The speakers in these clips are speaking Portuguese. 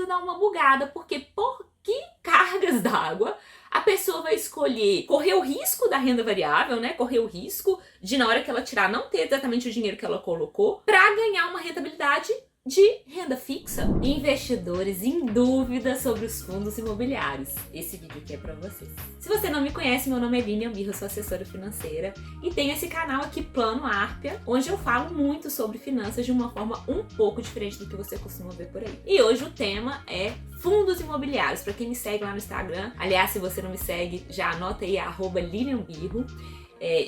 dar uma bugada, porque por que cargas d'água a pessoa vai escolher correr o risco da renda variável, né? Correr o risco de, na hora que ela tirar, não ter exatamente o dinheiro que ela colocou, para ganhar uma rentabilidade de renda fixa. Investidores em dúvida sobre os fundos imobiliários. Esse vídeo aqui é para vocês. Se você não me conhece, meu nome é Lilian Birro, sou assessora financeira e tenho esse canal aqui, Plano Árpia, onde eu falo muito sobre finanças de uma forma um pouco diferente do que você costuma ver por aí. E hoje o tema é fundos imobiliários. Para quem me segue lá no Instagram, aliás, se você não me segue, já anota aí @Lilian Birro.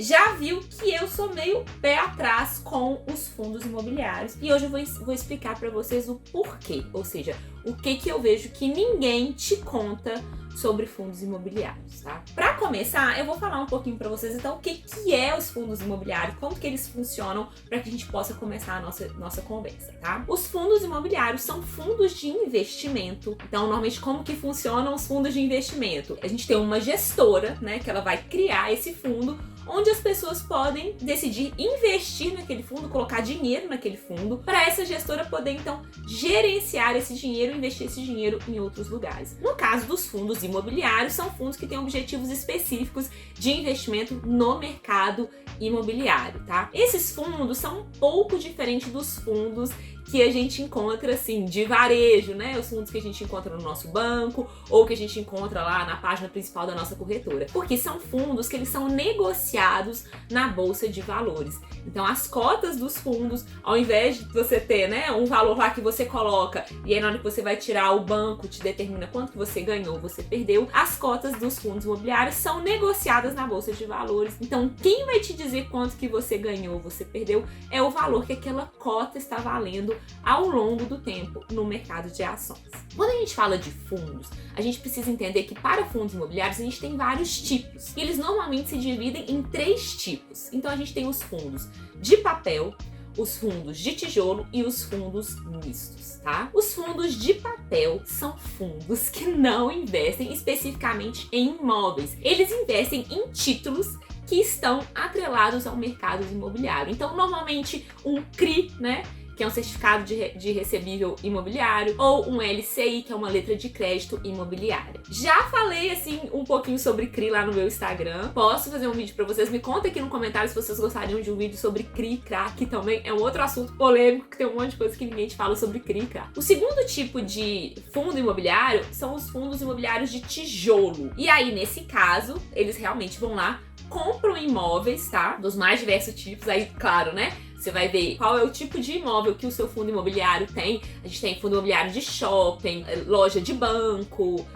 Já viu que eu sou meio pé atrás com os fundos imobiliários e hoje eu vou explicar para vocês o porquê, ou seja, o que eu vejo que ninguém te conta sobre fundos imobiliários, tá? Para começar, eu vou falar um pouquinho para vocês então o que é os fundos imobiliários, como que eles funcionam, para que a gente possa começar a nossa conversa, tá? Os fundos imobiliários são fundos de investimento. Então, normalmente, como que funcionam os fundos de investimento? A gente tem uma gestora, né, que ela vai criar esse fundo, onde as pessoas podem decidir investir naquele fundo, colocar dinheiro naquele fundo, para essa gestora poder, então, gerenciar esse dinheiro e investir esse dinheiro em outros lugares. No caso dos fundos imobiliários, são fundos que têm objetivos específicos de investimento no mercado imobiliário, tá? Esses fundos são um pouco diferentes dos fundos que a gente encontra, assim, de varejo, né? Os fundos que a gente encontra no nosso banco ou que a gente encontra lá na página principal da nossa corretora. Porque são fundos que eles são negociados na Bolsa de Valores. Então, as cotas dos fundos, ao invés de você ter, né, um valor lá que você coloca e aí na hora que você vai tirar, o banco te determina quanto que você ganhou ou você perdeu, as cotas dos fundos imobiliários são negociadas na Bolsa de Valores. Então, quem vai te dizer quanto que você ganhou ou você perdeu é o valor que aquela cota está valendo ao longo do tempo no mercado de ações. Quando a gente fala de fundos, a gente precisa entender que para fundos imobiliários a gente tem vários tipos. E eles normalmente se dividem em 3 tipos. Então a gente tem os fundos de papel, os fundos de tijolo e os fundos mistos, tá? Os fundos de papel são fundos que não investem especificamente em imóveis. Eles investem em títulos que estão atrelados ao mercado imobiliário. Então, normalmente, um CRI, né, que é um certificado de recebível imobiliário, ou um LCI, que é uma letra de crédito imobiliária. Já falei, assim, um pouquinho sobre CRI lá no meu Instagram. Posso fazer um vídeo pra vocês? Me conta aqui no comentário se vocês gostariam de um vídeo sobre CRI, CRA, que também é um outro assunto polêmico, que tem um monte de coisa que ninguém te fala sobre CRI, CRA. O segundo tipo de fundo imobiliário são os fundos imobiliários de tijolo. E aí, nesse caso, eles realmente vão lá, compram imóveis, tá? Dos mais diversos tipos, aí, claro, né? Você vai ver qual é o tipo de imóvel que o seu fundo imobiliário tem. A gente tem fundo imobiliário de shopping, loja de banco,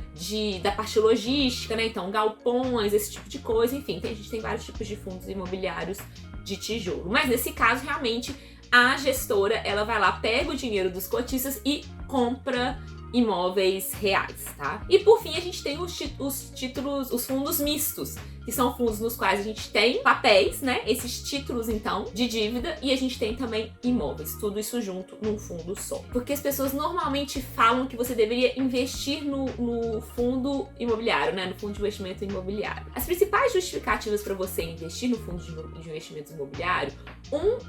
da parte logística, né? Então, galpões, esse tipo de coisa. Enfim, a gente tem vários tipos de fundos imobiliários de tijolo. Mas nesse caso, realmente, a gestora, ela vai lá, pega o dinheiro dos cotistas e compra imóveis reais, tá? E por fim, a gente tem os fundos mistos, que são fundos nos quais a gente tem papéis, né? Esses títulos, então, de dívida, e a gente tem também imóveis, tudo isso junto num fundo só. Porque as pessoas normalmente falam que você deveria investir no fundo imobiliário, né? No fundo de investimento imobiliário. As principais justificativas para você investir no fundo de investimento imobiliário,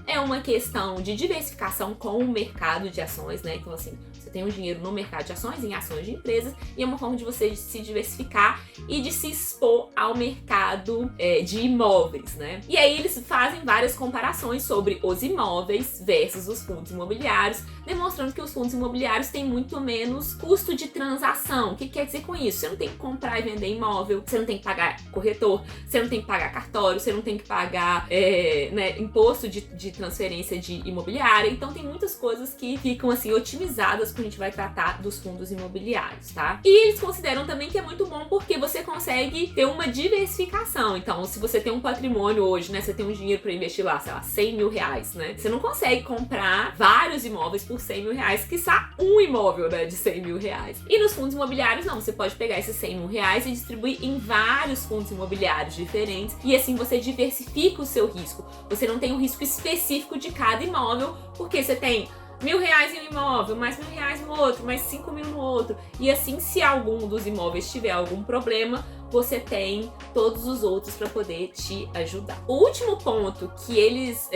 é uma questão de diversificação com o mercado de ações, né? Então, assim, você tem um dinheiro no mercado de ações, em ações de empresas, e é uma forma de você se diversificar e de se expor ao mercado de imóveis, né? E aí eles fazem várias comparações sobre os imóveis versus os fundos imobiliários, demonstrando que os fundos imobiliários têm muito menos custo de transação. O que quer dizer com isso? Você não tem que comprar e vender imóvel, você não tem que pagar corretor, você não tem que pagar cartório, você não tem que pagar né, imposto de transferência de imobiliária. Então tem muitas coisas que ficam assim otimizadas quando a gente vai tratar dos fundos imobiliários, tá? E eles consideram também que é muito bom porque você consegue ter uma diversificação. Então, se você tem um patrimônio hoje, né, você tem um dinheiro para investir lá, sei lá, 100 mil reais, né? Você não consegue comprar vários imóveis por 100 mil reais, quiçá um imóvel, né, de 100 mil reais. E nos fundos imobiliários, não, você pode pegar esses 100 mil reais e distribuir em vários fundos imobiliários diferentes e assim você diversifica o seu risco. Você não tem um risco específico de cada imóvel, porque você tem R$1.000 em um imóvel, mais R$1.000 no outro, mais 5 mil no outro. E assim, se algum dos imóveis tiver algum problema, você tem todos os outros para poder te ajudar. O último ponto que eles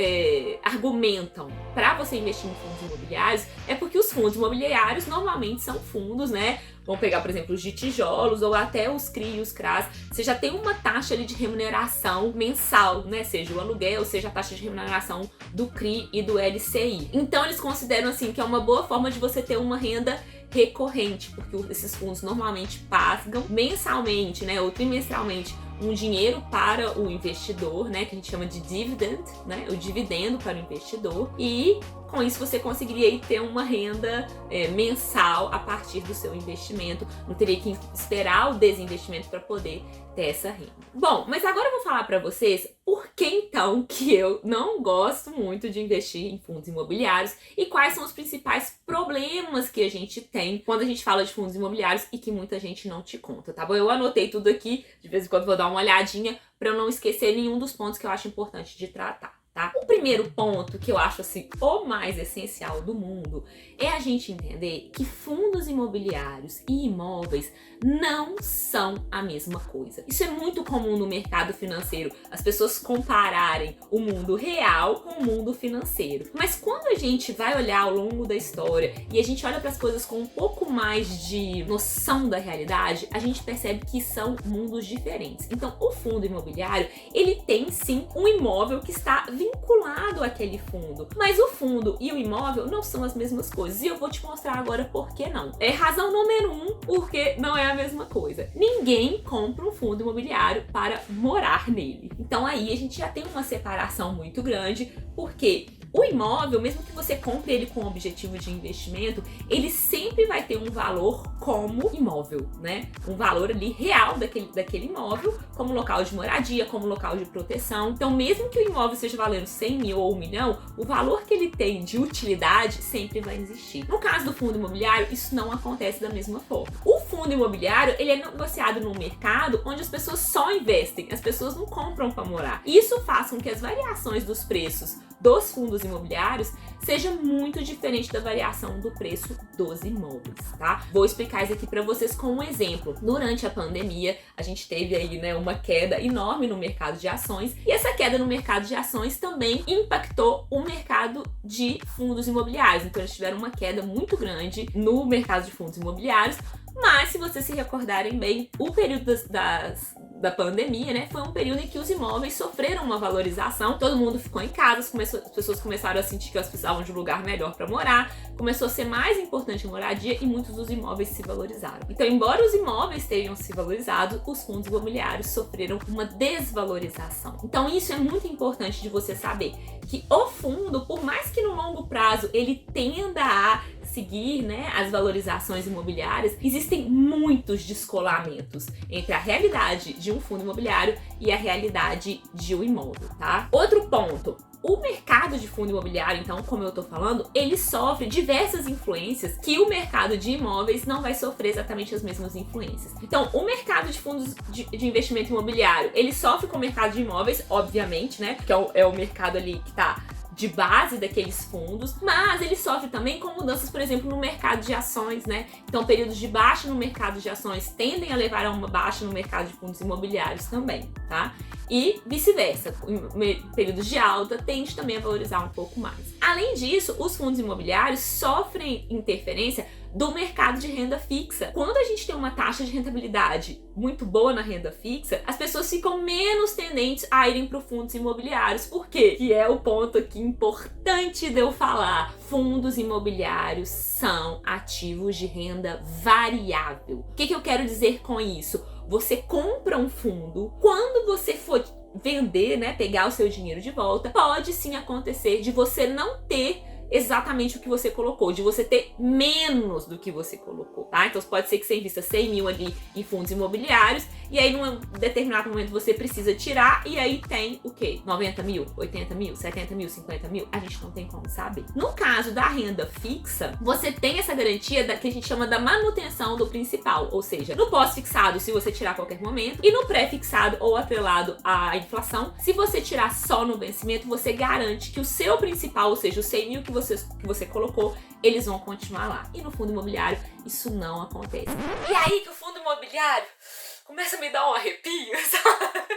argumentam para você investir em fundos imobiliários é porque os fundos imobiliários normalmente são fundos, né? Vamos pegar, por exemplo, os de tijolos ou até os CRI e os CRAs. Você já tem uma taxa ali de remuneração mensal, né? Seja o aluguel, seja a taxa de remuneração do CRI e do LCI. Então eles consideram assim que é uma boa forma de você ter uma renda recorrente, porque esses fundos normalmente pagam mensalmente, né, ou trimestralmente um dinheiro para o investidor, né, que a gente chama de dividend, né, o dividendo para o investidor, e com isso você conseguiria aí ter uma renda mensal a partir do seu investimento, não teria que esperar o desinvestimento para poder ter essa renda. Bom, mas agora eu vou falar para vocês por que então que eu não gosto muito de investir em fundos imobiliários e quais são os principais problemas que a gente tem quando a gente fala de fundos imobiliários e que muita gente não te conta, tá bom? Eu anotei tudo aqui, de vez em quando vou dar uma olhadinha para eu não esquecer nenhum dos pontos que eu acho importante de tratar. Tá? O primeiro ponto que eu acho assim o mais essencial do mundo é a gente entender que fundos imobiliários e imóveis não são a mesma coisa. Isso é muito comum no mercado financeiro, as pessoas compararem o mundo real com o mundo financeiro. Mas quando a gente vai olhar ao longo da história e a gente olha para as coisas com um pouco mais de noção da realidade, a gente percebe que são mundos diferentes. Então, o fundo imobiliário, ele tem sim um imóvel que está vinculado àquele fundo, mas o fundo e o imóvel não são as mesmas coisas, e eu vou te mostrar agora por que não. É razão número 1, porque não é a mesma coisa. Ninguém compra um fundo imobiliário para morar nele. Então aí a gente já tem uma separação muito grande, porque o imóvel, mesmo que você compre ele com objetivo de investimento, ele sempre vai ter um valor como imóvel, né? Um valor ali real daquele imóvel, como local de moradia, como local de proteção. Então, mesmo que o imóvel seja valendo 100 mil ou 1 milhão, o valor que ele tem de utilidade sempre vai existir. No caso do fundo imobiliário, isso não acontece da mesma forma. O fundo imobiliário, ele é negociado num mercado onde as pessoas só investem, as pessoas não compram para morar. Isso faz com que as variações dos preços dos fundos imobiliários seja muito diferente da variação do preço dos imóveis, tá? Vou explicar isso aqui para vocês com um exemplo. Durante a pandemia, a gente teve aí, né, uma queda enorme no mercado de ações, e essa queda no mercado de ações também impactou o mercado de fundos imobiliários. Então eles tiveram uma queda muito grande no mercado de fundos imobiliários. Mas, se vocês se recordarem bem, o período da pandemia, né, foi um período em que os imóveis sofreram uma valorização, todo mundo ficou em casa, as pessoas começaram a sentir que elas precisavam de um lugar melhor para morar, começou a ser mais importante a moradia e muitos dos imóveis se valorizaram. Então, embora os imóveis tenham se valorizado, os fundos imobiliários sofreram uma desvalorização. Então, isso é muito importante de você saber, que o fundo, por mais que no longo prazo ele tenda a seguir, né, as valorizações imobiliárias, existem muitos descolamentos entre a realidade de um fundo imobiliário e a realidade de um imóvel, tá? Outro ponto. O mercado de fundo imobiliário, então, como eu tô falando, ele sofre diversas influências que o mercado de imóveis não vai sofrer exatamente as mesmas influências. Então, o mercado de fundos de investimento imobiliário, ele sofre com o mercado de imóveis, obviamente, né? Porque é o mercado ali que tá de base daqueles fundos, mas ele sofre também com mudanças, por exemplo, no mercado de ações, né? Então, períodos de baixa no mercado de ações tendem a levar a uma baixa no mercado de fundos imobiliários também, tá? E vice-versa, períodos de alta tende também a valorizar um pouco mais. Além disso, os fundos imobiliários sofrem interferência do mercado de renda fixa. Quando a gente tem uma taxa de rentabilidade muito boa na renda fixa, as pessoas ficam menos tendentes a irem para fundos imobiliários. Por quê? Que é o ponto aqui importante de eu falar. Fundos imobiliários são ativos de renda variável. O que eu quero dizer com isso? Você compra um fundo, quando você for vender, né, pegar o seu dinheiro de volta, pode sim acontecer de você não ter exatamente o que você colocou, de você ter menos do que você colocou, tá? Então pode ser que você invista 100 mil ali em fundos imobiliários e aí num determinado momento você precisa tirar e aí tem o quê? 90 mil, 80 mil, 70 mil, 50 mil? A gente não tem como saber. No caso da renda fixa, você tem essa garantia que a gente chama da manutenção do principal, ou seja, no pós-fixado, se você tirar a qualquer momento, e no pré-fixado ou atrelado à inflação, se você tirar só no vencimento, você garante que o seu principal, ou seja, os 100 mil que você colocou, eles vão continuar lá. E no fundo imobiliário, isso não acontece. E aí que o fundo imobiliário começa a me dar um arrepio, sabe?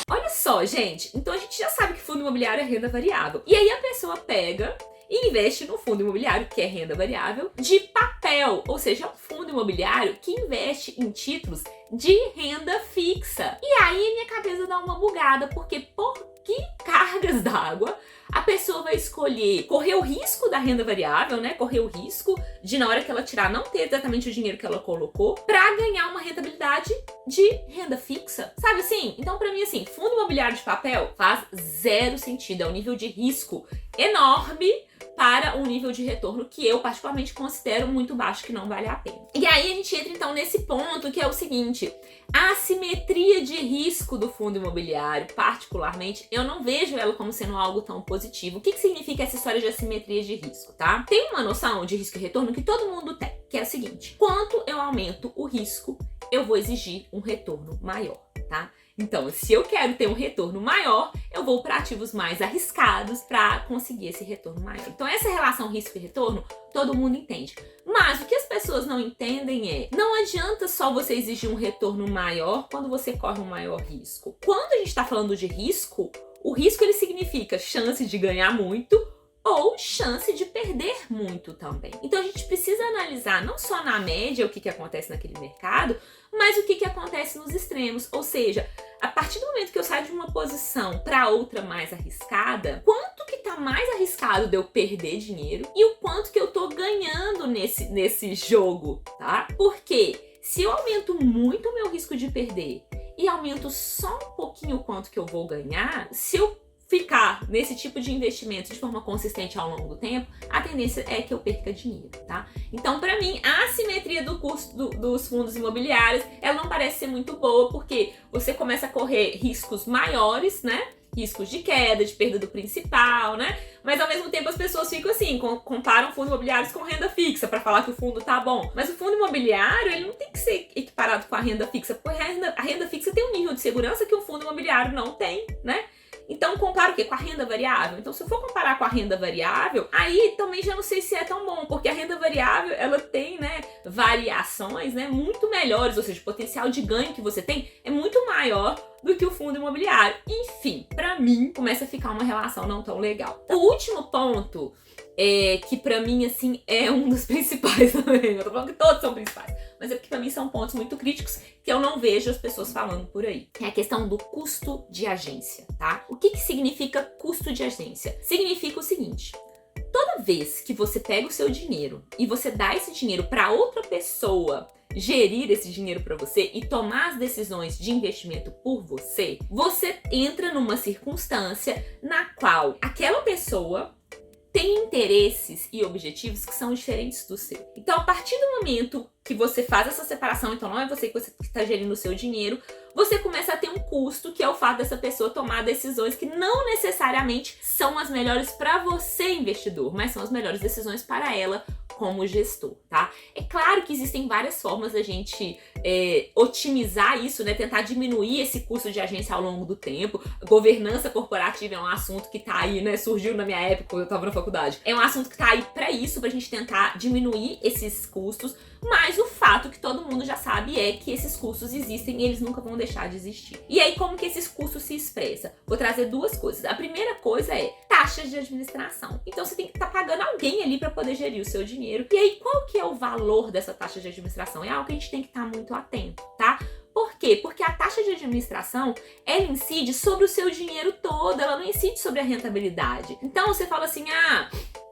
Olha só, gente, então a gente já sabe que fundo imobiliário é renda variável. E aí a pessoa pega e investe no fundo imobiliário, que é renda variável, de papel, ou seja, um fundo imobiliário que investe em títulos de renda fixa. E aí minha cabeça dá uma bugada, porque por que cargas d'água a pessoa vai escolher correr o risco da renda variável, né? Correr o risco de, na hora que ela tirar, não ter exatamente o dinheiro que ela colocou, pra ganhar uma rentabilidade de renda fixa. Sabe assim? Então, pra mim, assim, fundo imobiliário de papel faz zero sentido. É um nível de risco enorme para um nível de retorno que eu particularmente considero muito baixo, que não vale a pena. E aí a gente entra então nesse ponto que é o seguinte: a assimetria de risco do fundo imobiliário, particularmente, eu não vejo ela como sendo algo tão positivo. O que significa essa história de assimetria de risco, tá? Tem uma noção de risco e retorno que todo mundo tem, que é o seguinte: quanto eu aumento o risco, eu vou exigir um retorno maior, tá? Então, se eu quero ter um retorno maior, eu vou para ativos mais arriscados para conseguir esse retorno maior. Então, essa relação risco e retorno, todo mundo entende. Mas o que as pessoas não entendem é, não adianta só você exigir um retorno maior quando você corre um maior risco. Quando a gente está falando de risco, o risco ele significa chance de ganhar muito ou chance de perder muito também. Então a gente precisa analisar não só na média o que acontece naquele mercado, mas o que acontece nos extremos. Ou seja, a partir do momento que eu saio de uma posição para outra mais arriscada, quanto que tá mais arriscado de eu perder dinheiro e o quanto que eu tô ganhando nesse jogo, tá? Porque se eu aumento muito o meu risco de perder e aumento só um pouquinho o quanto que eu vou ganhar, se eu ficar nesse tipo de investimento de forma consistente ao longo do tempo, a tendência é que eu perca dinheiro, tá? Então, para mim, a assimetria do custo dos fundos imobiliários, ela não parece ser muito boa, porque você começa a correr riscos maiores, né? Riscos de queda, de perda do principal, né? Mas ao mesmo tempo as pessoas ficam assim, comparam fundos imobiliários com renda fixa para falar que o fundo tá bom. Mas o fundo imobiliário, ele não tem que ser equiparado com a renda fixa, porque a renda fixa tem um nível de segurança que o fundo imobiliário não tem, né? Então, compara o quê? Com a renda variável? Então, se eu for comparar com a renda variável, aí também já não sei se é tão bom, porque a renda variável, ela tem, né, variações, né, muito melhores, ou seja, o potencial de ganho que você tem é muito maior do que o fundo imobiliário. Enfim, pra mim, começa a ficar uma relação não tão legal. O último ponto, que pra mim, assim, é um dos principais também. Eu tô falando que todos são principais, mas é porque pra mim são pontos muito críticos que eu não vejo as pessoas falando por aí. É a questão do custo de agência, tá? O que significa custo de agência? Significa o seguinte: toda vez que você pega o seu dinheiro e você dá esse dinheiro para outra pessoa gerir esse dinheiro para você e tomar as decisões de investimento por você, você entra numa circunstância na qual aquela pessoa tem interesses e objetivos que são diferentes do seu. Então, a partir do momento que você faz essa separação, então não é você que está gerindo o seu dinheiro, você começa a ter um custo, que é o fato dessa pessoa tomar decisões que não necessariamente são as melhores para você, investidor, mas são as melhores decisões para ela como gestor, tá? É claro que existem várias formas da gente otimizar isso, né? Tentar diminuir esse custo de agência ao longo do tempo. Governança corporativa é um assunto que tá aí, né? Surgiu na minha época, quando eu tava na faculdade. É um assunto que tá aí pra isso, pra gente tentar diminuir esses custos, mas o fato que todo mundo já sabe é que esses custos existem e eles nunca vão deixar de existir. E aí, como que esses custos se expressam? Vou trazer duas coisas. A primeira coisa é taxas de administração. Então, você tem que estar pagando alguém ali para poder gerir o seu dinheiro. E aí, qual que é o valor dessa taxa de administração? É algo que a gente tem que estar muito atento, tá? Por quê? Porque a taxa de administração, ela incide sobre o seu dinheiro todo, ela não incide sobre a rentabilidade. Então, você fala assim,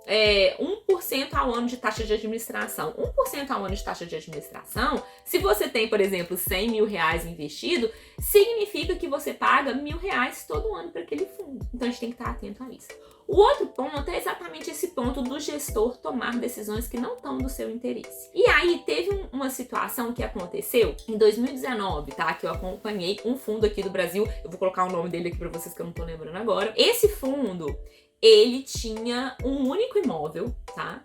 1% ao ano de taxa de administração. 1% ao ano de taxa de administração, se você tem, por exemplo, 100 mil reais investido, significa que você paga R$1.000 todo ano para aquele fundo. Então, a gente tem que estar atento a isso. O outro ponto é exatamente esse ponto do gestor tomar decisões que não estão do seu interesse. E aí, teve uma situação que aconteceu em 2019, tá? Que eu acompanhei um fundo aqui do Brasil. Eu vou colocar o nome dele aqui para vocês que eu não tô lembrando agora. Esse fundo, ele tinha um único imóvel, tá?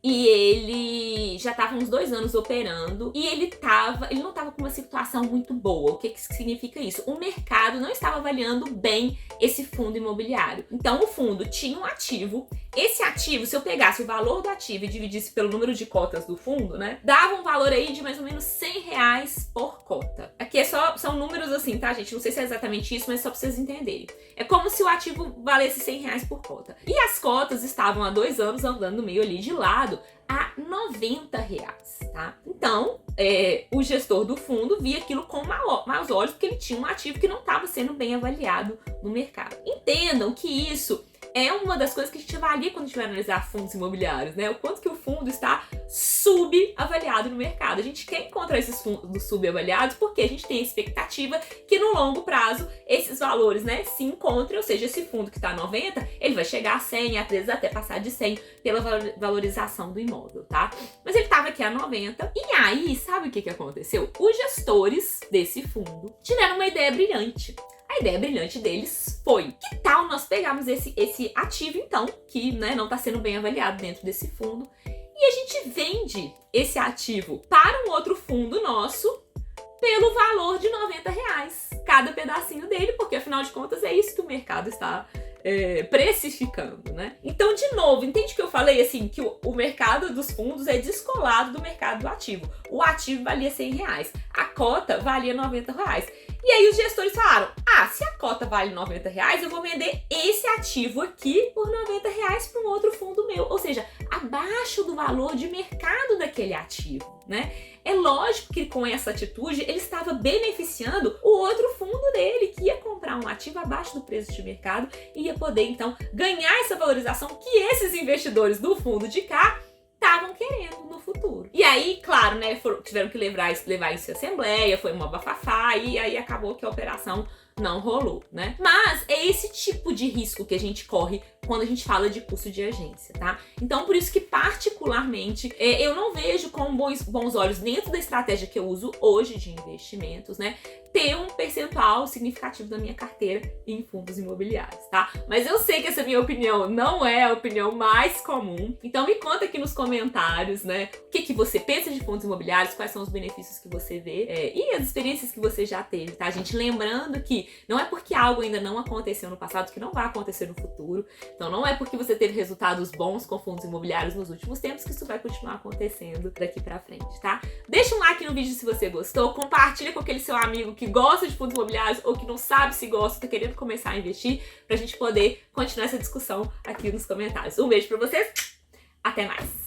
e ele já estava uns 2 anos operando e ele não estava com uma situação muito boa. O que significa isso? O mercado não estava avaliando bem esse fundo imobiliário. Então o fundo tinha um ativo. Esse ativo, se eu pegasse o valor do ativo e dividisse pelo número de cotas do fundo, né, dava um valor aí de mais ou menos R$100 por cota. Aqui são números assim, tá, gente? Não sei se é exatamente isso, mas só pra vocês entenderem. É como se o ativo valesse R$100 por cota. E as cotas estavam há 2 anos andando meio ali de lado a R$90, tá? Então, o gestor do fundo via aquilo com maus olhos, porque ele tinha um ativo que não estava sendo bem avaliado no mercado. Entendam que isso é uma das coisas que a gente avalia quando a gente vai analisar fundos imobiliários, né? O quanto que o fundo está subavaliado no mercado. A gente quer encontrar esses fundos subavaliados porque a gente tem a expectativa que no longo prazo esses valores, né, se encontrem, ou seja, esse fundo que está a 90, ele vai chegar a 100, às vezes até passar de 100 pela valorização do imóvel, tá? Mas ele estava aqui a 90, e aí, sabe o que aconteceu? Os gestores desse fundo tiveram uma ideia brilhante. A ideia brilhante deles foi: que tal nós pegarmos esse ativo, então, que, né, não está sendo bem avaliado dentro desse fundo, e a gente vende esse ativo para um outro fundo nosso pelo valor de R$90 cada pedacinho dele, porque afinal de contas é isso que o mercado está precificando, né? Então, de novo, entende que eu falei assim, que o mercado dos fundos é descolado do mercado do ativo. O ativo valia R$100, a cota valia R$90. E aí os gestores falaram: se a cota vale R$90, eu vou vender esse ativo aqui por R$90 para um outro fundo meu. Ou seja, abaixo do valor de mercado daquele ativo, né? É lógico que com essa atitude ele estava beneficiando o outro fundo dele, que ia comprar um ativo abaixo do preço de mercado e ia poder, então, ganhar essa valorização que esses investidores do fundo de cá estavam querendo no futuro. E aí, claro, né, tiveram que levar isso em assembleia, foi uma bafafá, e aí acabou que a operação não rolou, né? Mas é esse tipo de risco que a gente corre quando a gente fala de custo de agência, tá? Então, por isso que, particularmente, eu não vejo com bons olhos, dentro da estratégia que eu uso hoje de investimentos, né, ter um percentual significativo da minha carteira em fundos imobiliários, tá? Mas eu sei que essa minha opinião não é a opinião mais comum, então me conta aqui nos comentários, né, o que você pensa de fundos imobiliários, quais são os benefícios que você vê e as experiências que você já teve, tá, gente? Lembrando que não é porque algo ainda não aconteceu no passado que não vai acontecer no futuro. Então não é porque você teve resultados bons com fundos imobiliários nos últimos tempos que isso vai continuar acontecendo daqui pra frente, tá? Deixa um like no vídeo se você gostou, compartilha com aquele seu amigo que gosta de fundos imobiliários ou que não sabe se gosta, tá querendo começar a investir, pra gente poder continuar essa discussão aqui nos comentários. Um beijo pra vocês, até mais!